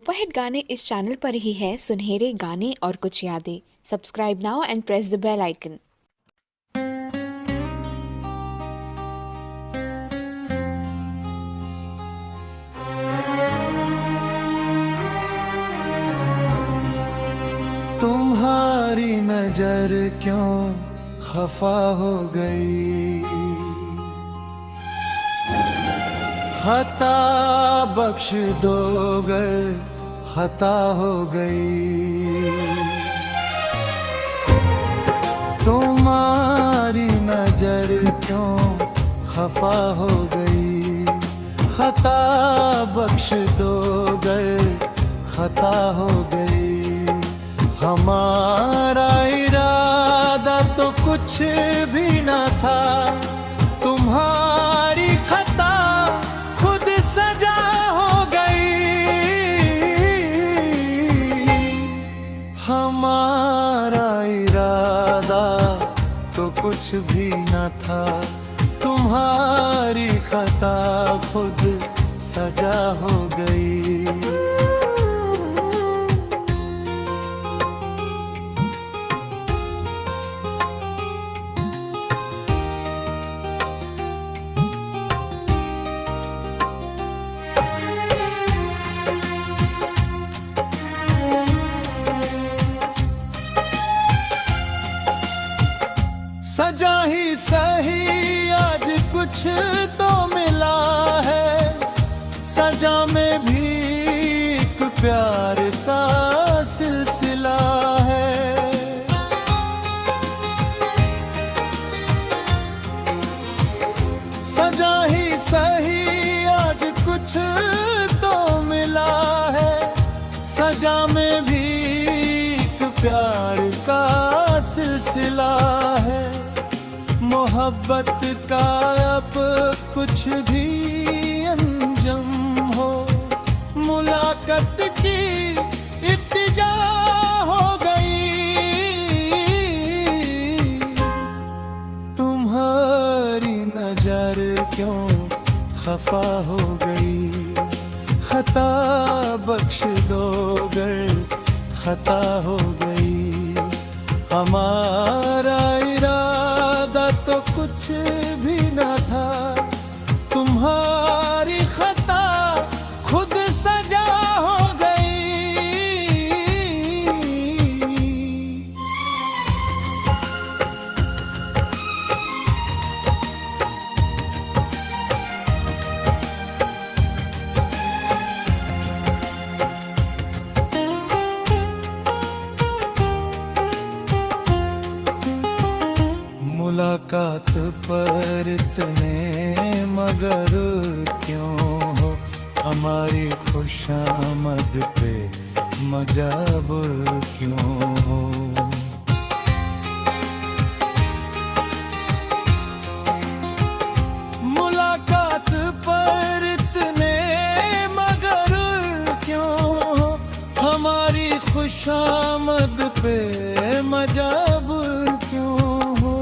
Superhit गाने इस channel पर ही है सुनहरे गाने और कुछ यादें। Subscribe now and press the bell icon. तुम्हारी नजर क्यों खफा हो गई, खता बख्श दो गर खता हो गई। तुम्हारी नजर क्यों खफा हो गई, खता बख्श दो गर खता हो गई। हमारा इरादा तो कुछ भी न था, तुम्हारी खता खुद सजा हो गई। हमारा इरादा तो कुछ भी न था, तुम्हारी खता खुद सजा हो गई। सजा ही सही आज कुछ तो मिला है, सजा में भी एक प्यार का सिलसिला है। सजा ही सही आज कुछ तो मिला है, सजा में भी एक प्यार का सिलसिला है। मोहब्बत का अब कुछ भी अंजम हो, मुलाकात की इब्तिजा हो गई। तुम्हारी नजर क्यों खफा हो गई, खता बख्श दो गर खता हो गई। हमारा इरादा तो कुछ भी न था, तुम्हारी खता खुद सजा हो गई। मुलाकात पर इतने मगर क्यों हो, हमारी खुशामद पे मजबूर क्यों हो। मुलाकात पर इतने मगर क्यों हो, हमारी खुशामद पे मजबूर क्यों हो।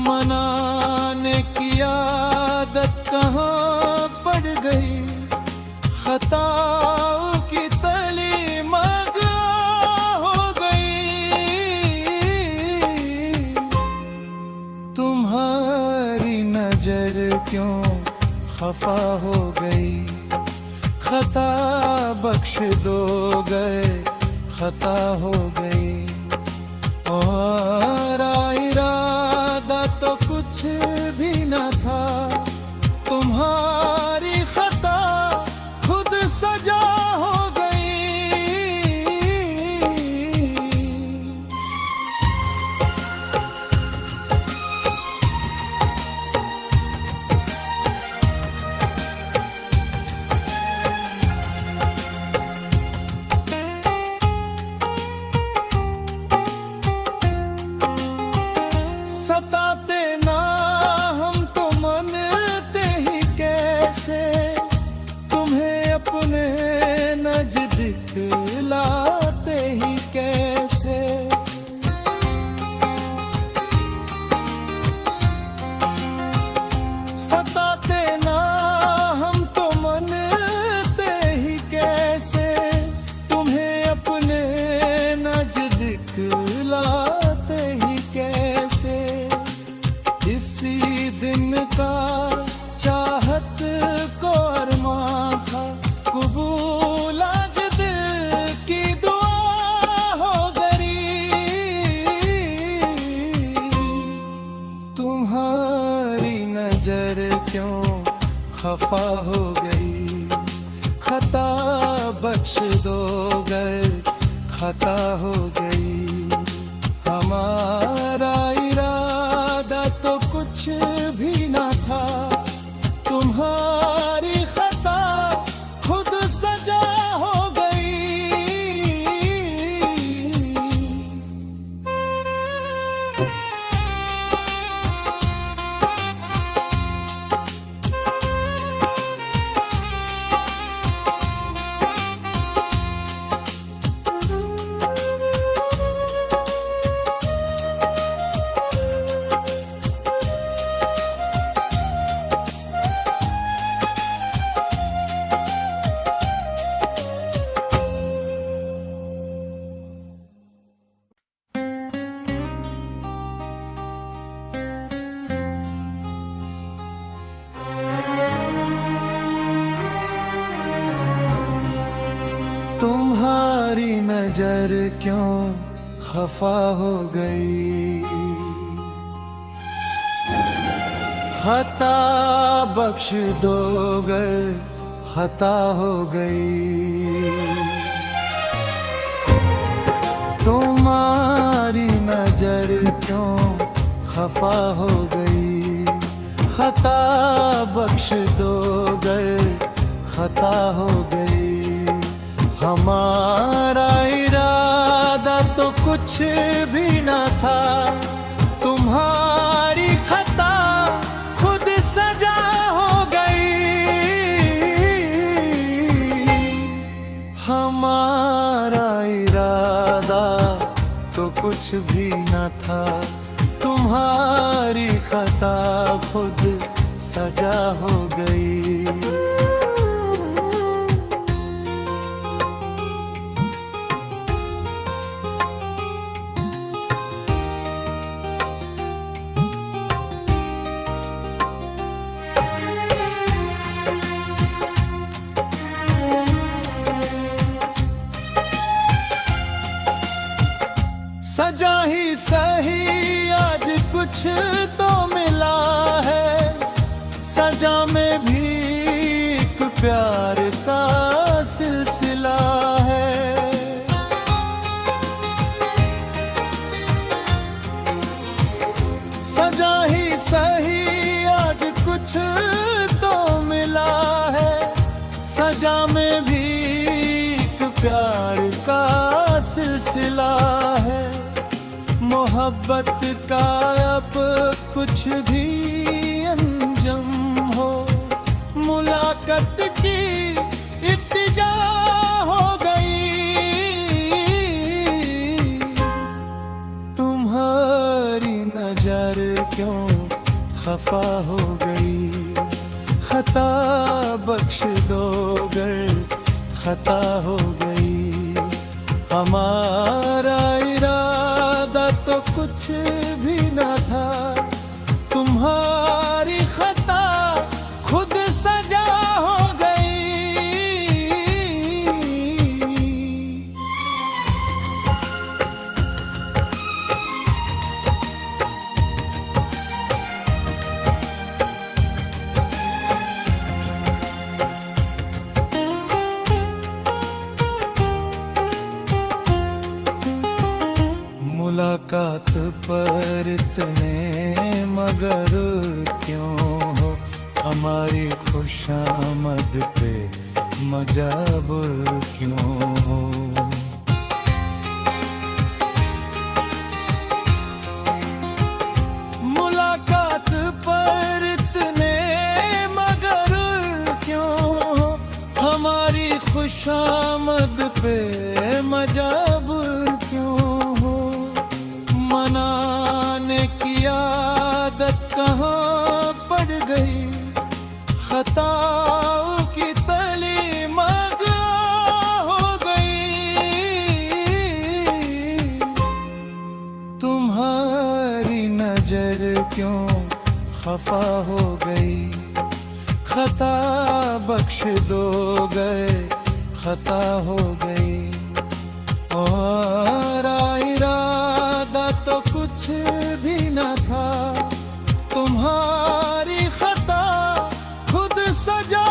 मनाने की आदत कहाँ पड़ गई, खताओं की तली मगा हो गई। तुम्हारी नजर क्यों खफा हो गई, खता बख्श दो गए खता हो गई। और इरादा तो कुछ भी न था, तुम्हारी खता खुद सजा हो गई। सताते ना हम तो मनते ही कैसे, तुम्हें अपने नजदीक लाते ही कैसे। सताते ना हम तो मनते ही कैसे, खफा हो गई। खता बख्श दो गर खता हो गई। हमारा इरादा तो कुछ भी ना था, तुम्हारी खता खुद सजा हो गई। तुम्हारी नजर क्यों खफा हो गई। खता बख्श दो गर खता हो गई। तुम्हारी नजर क्यों खफा हो गई। खता बख्श दो गर खता हो गई। हमारा इरादा तो कुछ भी ना था, तुम्हारी खता खुद सजा हो गई। हमारा इरादा तो कुछ भी ना था, तुम्हारी खता खुद सजा हो गई। सजा ही सही आज कुछ तो मिला है। सजा में भी एक प्यार का सिलसिला है। सजा ही सही आज कुछ तो मिला है। सजा में भी एक प्यार का सिलसिला है। मोहब्बत का अब कुछ भी अंजम हो, मुलाकात की इत्तिजा हो गई। तुम्हारी नजर क्यों खफा हो गई। खता बख्श दो गर खता हो गई। हमारा इरादा तो कुछ भी ना था, तुम्हारी खता खुद सजा हो गई। मुलाकात पर इतने मगर क्यों हो। हमारी खुशामद पे मजबूर क्यों हो। मुलाकात पर इतने मगर क्यों हो। हमारी खुशामद पे मजबूर क्यों हो। मनाने की आदत कहाँ पड़ गई। खताओं की तली मगरा हो गई। तुम्हारी नजर क्यों खफा हो गई। खता बख्श दो गए खता हो गई। और इरादा तो कुछ भी न था, तुम्हारी खता खुद सजा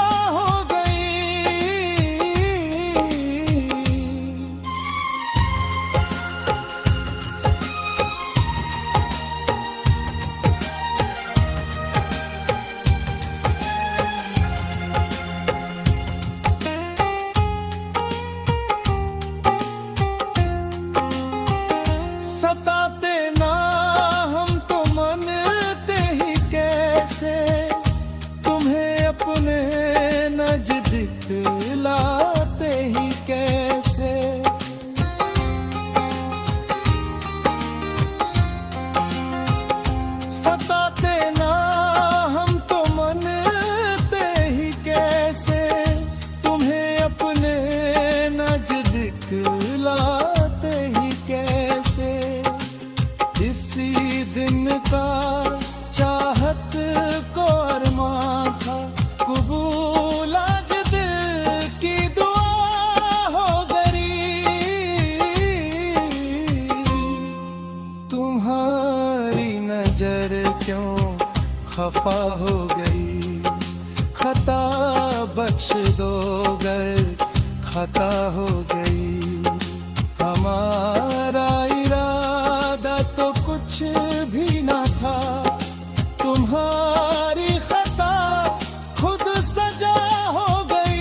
खफा हो गई। खता बख्श दो गर खता हो गई। हमारा इरादा तो कुछ भी ना था, तुम्हारी खता खुद सजा हो गई।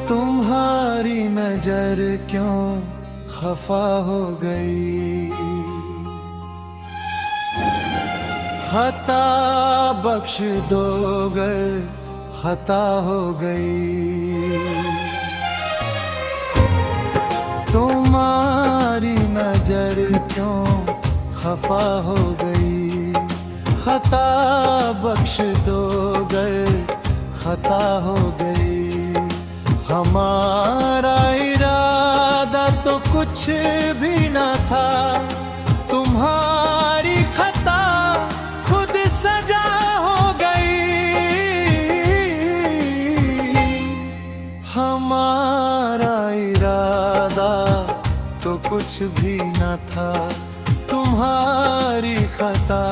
तुम्हारी नजर क्यों खफा हो गई। खता बख्श दो गर खता हो गई। तुम्हारी नजर क्यों खफा हो गई। खता बख्श दो गर खता हो गई। हमारा इरादा तो कुछ भी न था, तुम्हारी खता खुद सजा हो गई। हमारा इरादा तो कुछ भी न था, तुम्हारी खता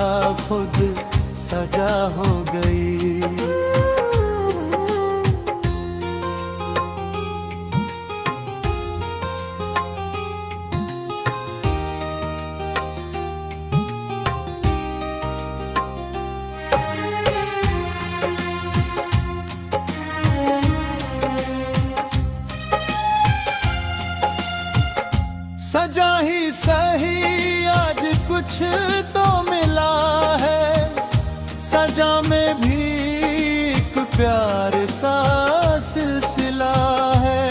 खुद सजा हो गई। सजा ही सही आज कुछ तो मिला है, सजा में भी एक प्यार का सिलसिला है।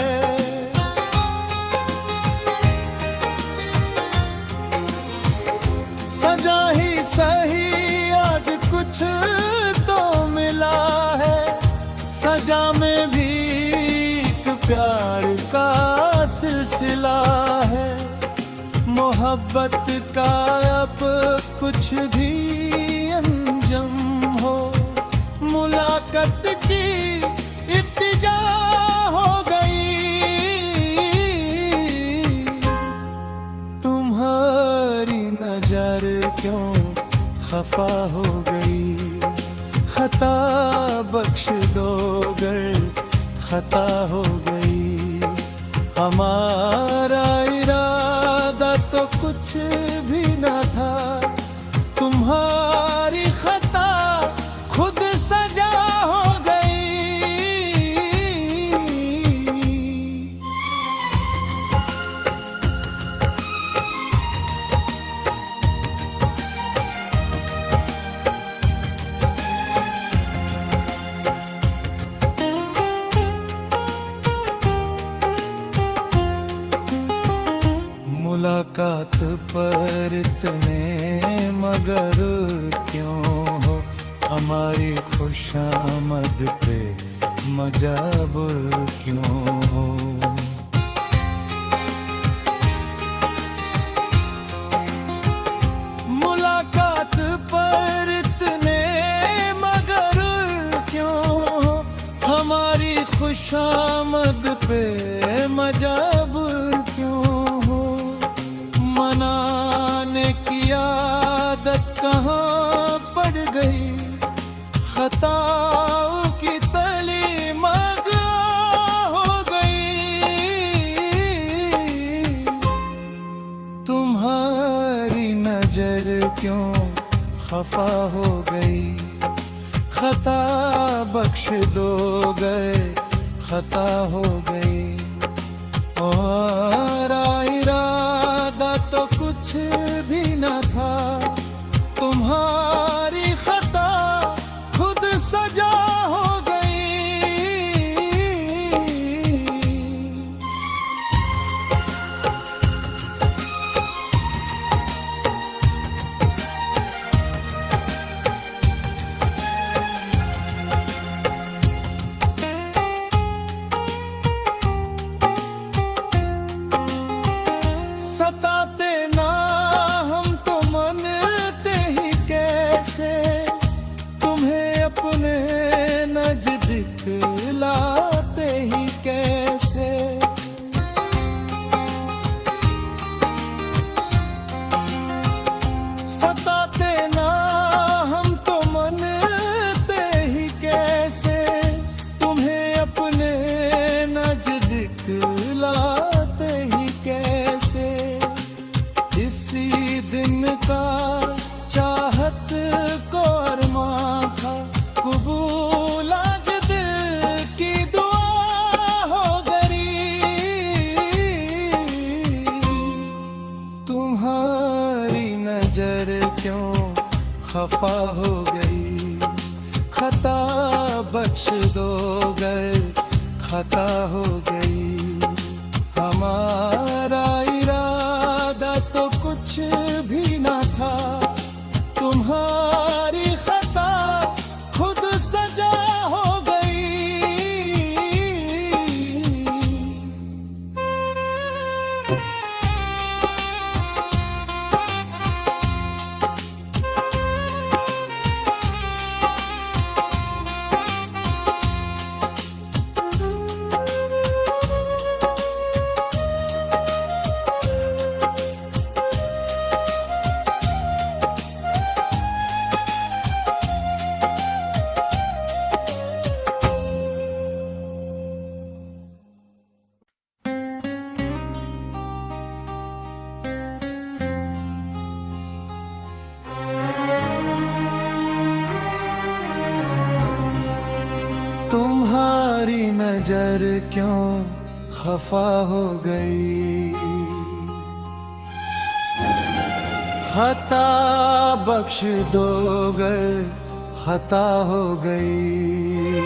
सजा ही सही आज कुछ तो मिला है, सजा में भी एक प्यार का सिलसिला है। मोहब्बत का अब कुछ भी अंजम हो, मुलाकात की इब्तिजा हो गई। तुम्हारी नजर क्यों खफा हो गई। खता बख्श दो गर खता हो गई। हमारा इरादा तो कुछ भी न था, तुम्हारी खता खुद सजा हो गई। मुलाकात पर इतने मगर क्यों हो, हमारी खुशामद पे मजबूर क्यों हो। मुलाकात पर इतने मगर क्यों हो, हमारी खुशामद पे मजबूर क्यों हो। मनाने की आदत कहाँ पड़ गई, खताओं की तली मगा हो गई। तुम्हारी नजर क्यों खफा हो गई। खता बख्श दो गए खता हो गई। और इरादा तो कुछ भी न था, तुम्हारी खता खुद सजा सताते ना हम तो मनते ही कैसे, तुम्हें अपने नजदीक लाते ही कैसे। सताते ना हम तो मनते ही कैसे, तुम्हें अपने नजदीक लाते ही कैसे। इसी दिन का चाहत को अरमां था, कबूल आज दिल की दुआ हो गई। तुम्हारी नजर क्यों खफा हो गई, खता बख्श दो गर खता हो गई। हमारा इरादा तो कुछ भी ना था, तुम्हारी खता खुद सजा हो गई। तुम्हारी नजर क्यों खफा हो गई, खता बख्श दो गर खता हो गई।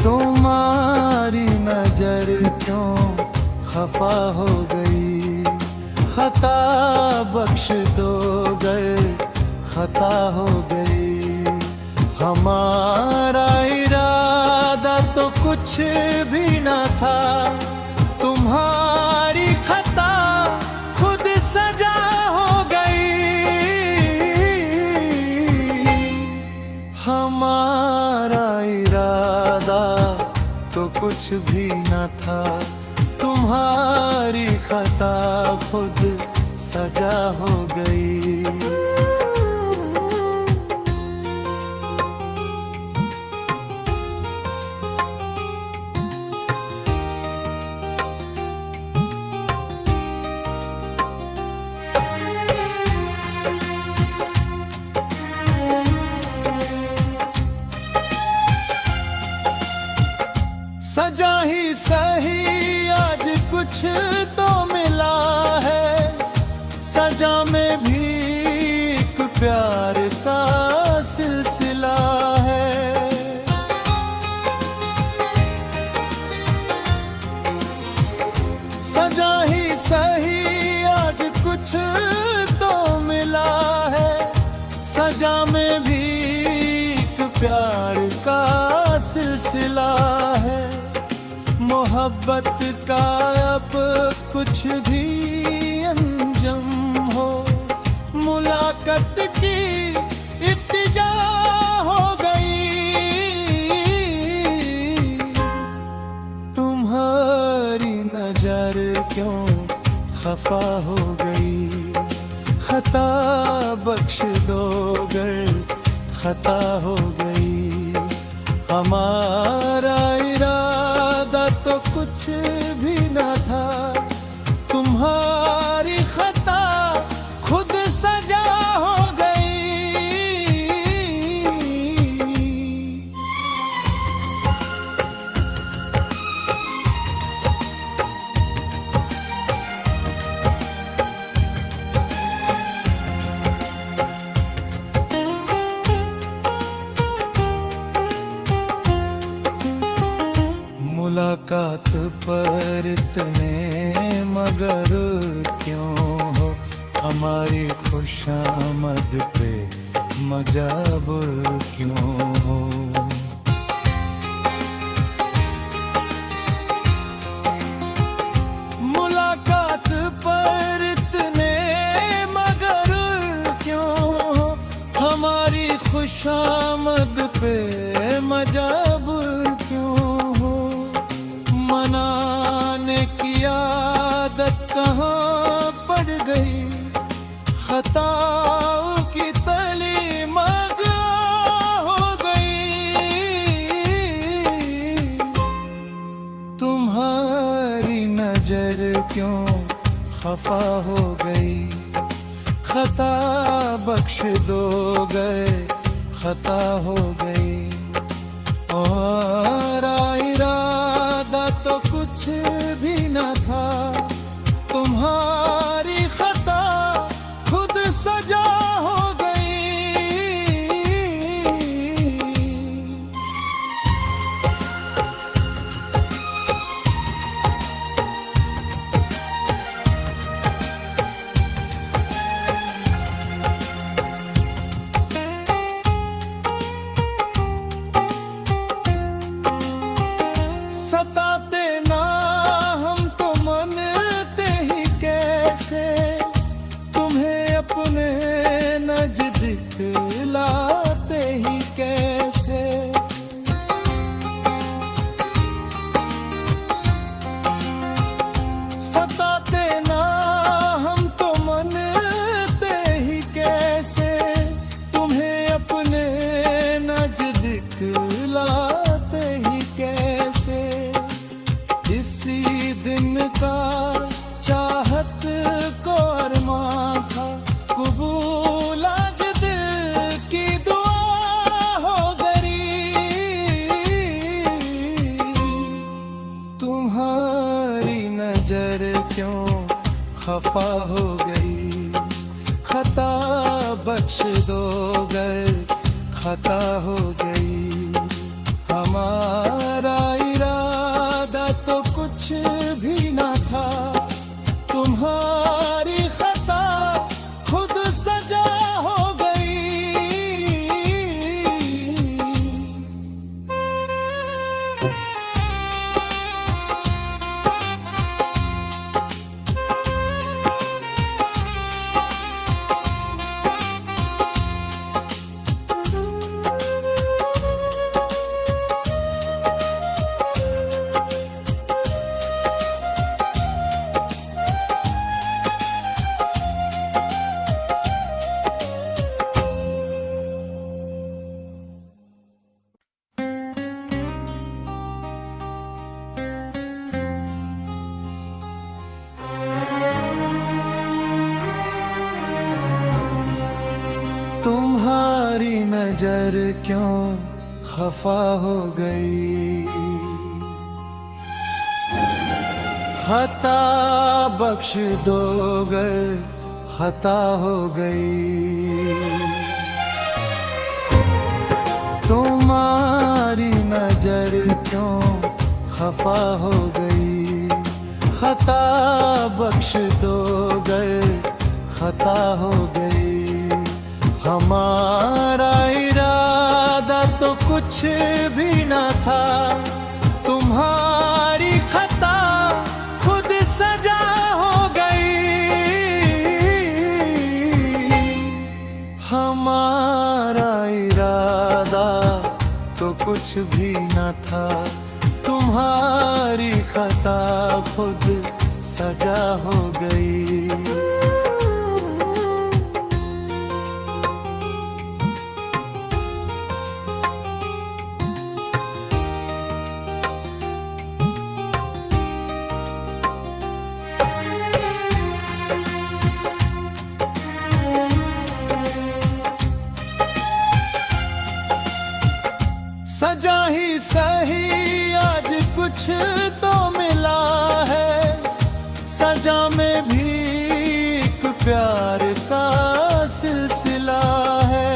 तुम्हारी नजर क्यों खफा हो गई, खता बख्श दो गर खता हो गई। हमारा इरादा तो कुछ भी ना था, तुम्हारी खता खुद सजा हो गई। हमारा इरादा तो कुछ भी ना था, तुम्हारी खता खुद सजा हो गई। सजा ही सही आज कुछ तो मिला है, सजा में भी एक प्यार का सिलसिला है। सजा ही सही आज कुछ तो मिला है, सजा में भी एक प्यार का सिलसिला है। मोहब्बत का अब कुछ भी अंजम हो, मुलाकात की इब्तिजा हो गई। तुम्हारी नजर क्यों खफा हो गई, खता बख्श दो गर खता हो गई। हमारा इरादा तो कुछ भी ना था, तुम्हारी खता खुद सजा हो गई। मुलाकात पर इतने मगर क्यों हो, हमारी खुशामद पे मजाबुर क्यों हो। की आदत कहाँ पड़ गई, खताओं की तली मगा हो गई। तुम्हारी नजर क्यों खफा हो गई, खता बख्श दो गए खता हो गई। और इरादा तो कुछ भी न था, तुम्हारी खता खुद सजा हो गई। सताते ना हम तो मनते ही कैसे, तुम्हें अपने नजदीक लाते ही कैसे। सताते ना हम तो मनते ही कैसे, तुम्हें अपने नजदीक लाते ही कैसे। इसी दिन का चाहत को अरमां था, कबूल आज दिल की दुआ हो गई। तुम्हारी नजर क्यों खफा हो गई, खता बख्श दो गए खता हो गई। हमारा इरादा तो कुछ भी न था, तुम्हारी खता खुद सजा हो गई। तुम्हारी नजर क्यों खफा हो गई, खता बख्श दो गर खता हो गई। तुम्हारी नजर क्यों खफा हो गई, खता बख्श दो गर खता हो गई। हमारा इरादा तो कुछ भी न था, तुम्हारी खता खुद सजा हो गई। हमारा इरादा तो कुछ भी न था, तुम्हारी खता खुद सजा हो गई। सजा ही सही आज कुछ तो मिला है, सजा में भी एक प्यार का सिलसिला है।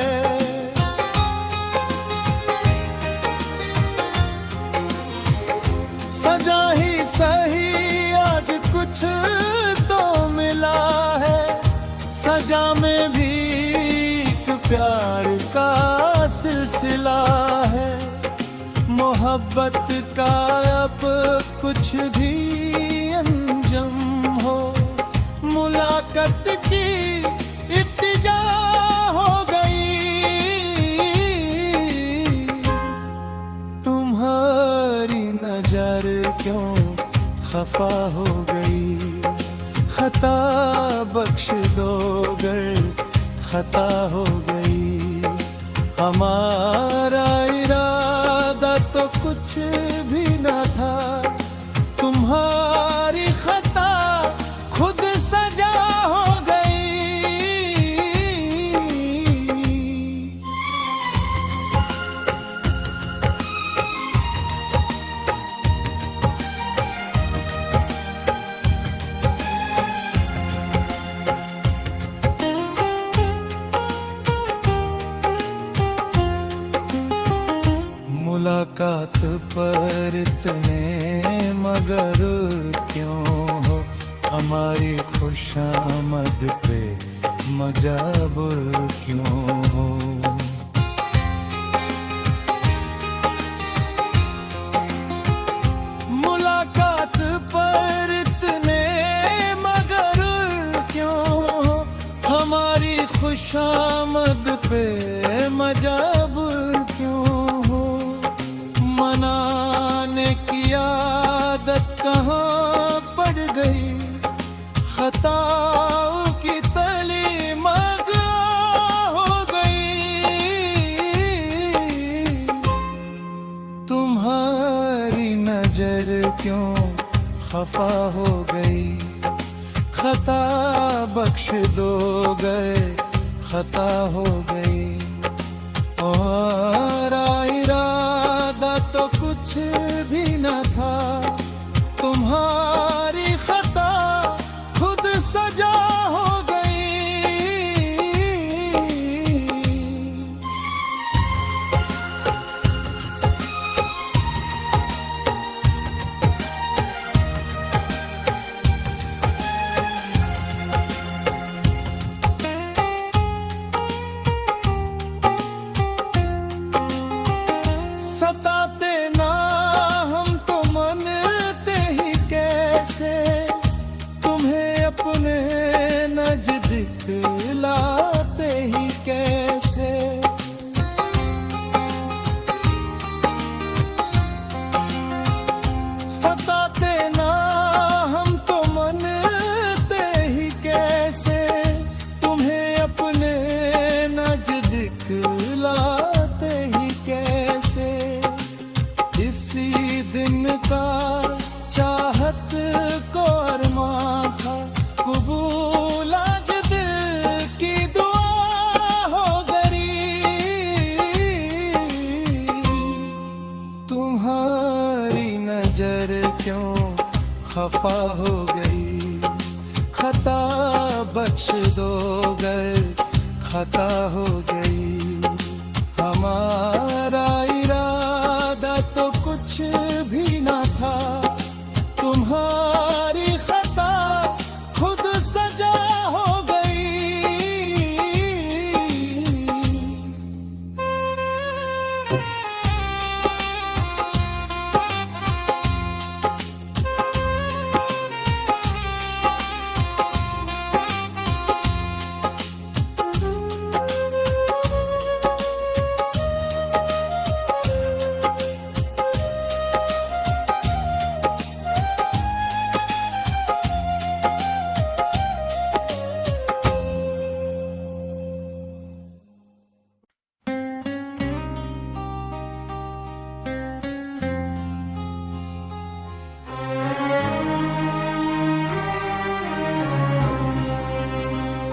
सजा ही सही आज कुछ तो मिला है, सजा में भी एक प्यार का सिलसिला है। मोहब्बत का अब कुछ भी अंजम हो, मुलाकात की इब्तिजा हो गई। तुम्हारी नजर क्यों खफा हो गई। खता बख्श दो गर खता हो गई। हमारा इरादा तो कुछ भी न था, तुम्हारी खता खुद सजा हो गई। मुलाकात पर इतने मगर क्यों हो, हमारी खुशामद पे मजबूर क्यों हो। मुलाकात पर इतने मगर क्यों हो, हमारी खुशामद पे मजबूर क्यों हो। मनाने की आदत कहाँ पड़ गई, खताओं की तली मगरा हो गई। तुम्हारी नजर क्यों खफा हो गई, खता बख्श दो गए खता हो गई। और इरादा तो कुछ भी न था, तुम्हारी खता खुद सजा हो गई। सताते ना हम तो मनते ही कैसे, तुम्हें अपने नजदीक लाते ही कैसे। सताते ना हम तो मनते ही कैसे, तुम्हें अपने नजदीक लाते ही कैसे। इसी दिन का चाहत को अरमां था, कबूल आज दिल की दुआ हो गई। तुम्हारी नजर क्यों खफा हो गई, खता बख्श दो गर खता हो गई। हमारा इरादा तो कुछ भी न था, तुम्हारी खता खुद सजा हो गई।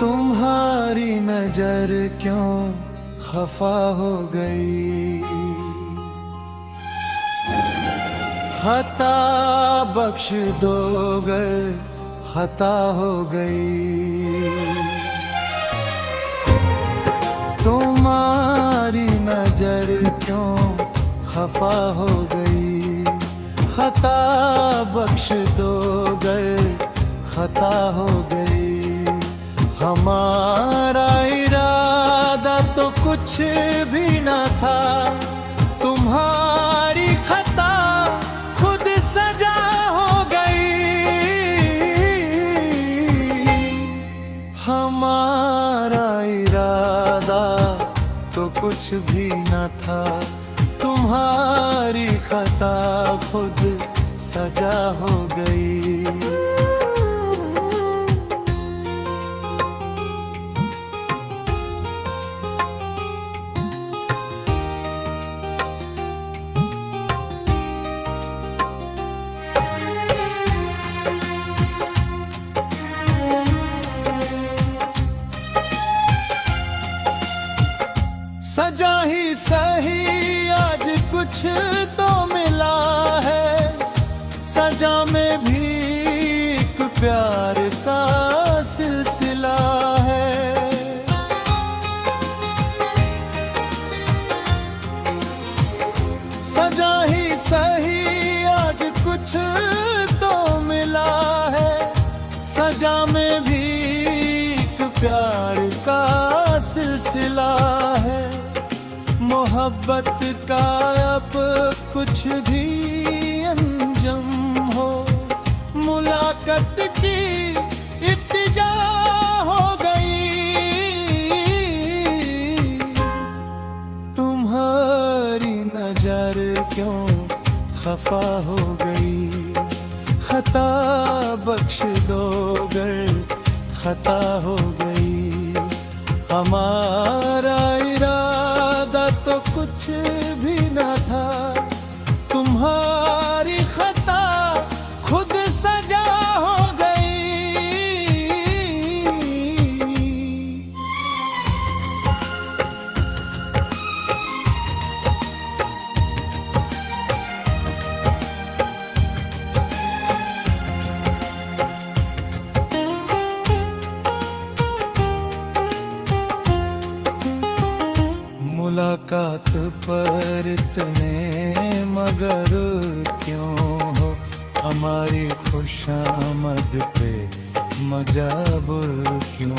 तुम्हारी नजर क्यों खफा हो गई, खता बख्श दो गर खता हो गई। तुम्हारी नजर क्यों खफा हो गई, खता बख्श दो गर खता हो गई। हमारा इरादा तो कुछ भी न था, तुम्हारी खता खुद सजा हो गई। हमारा इरादा तो कुछ भी न था, तुम्हारी खता खुद सजा हो गई। सजा ही सही आज कुछ तो मिला है, सजा में भी एक प्यार का सिलसिला है। सजा ही सही आज कुछ तो मिला है, सजा में भी एक प्यार का सिलसिला है। मोहब्बत का अब कुछ भी अंजम हो, मुलाकात की इब्तिजा हो गई। तुम्हारी नजर क्यों खफा हो गई, खता बख्श दो गर खता हो गई। हमारा इरादा तो कुछ भी न था, तुम्हारी खता खुद सजा हो गई। मुलाकात पर इतने मगर क्यों हो, हमारी खुशामद पे मजाबुर क्यों।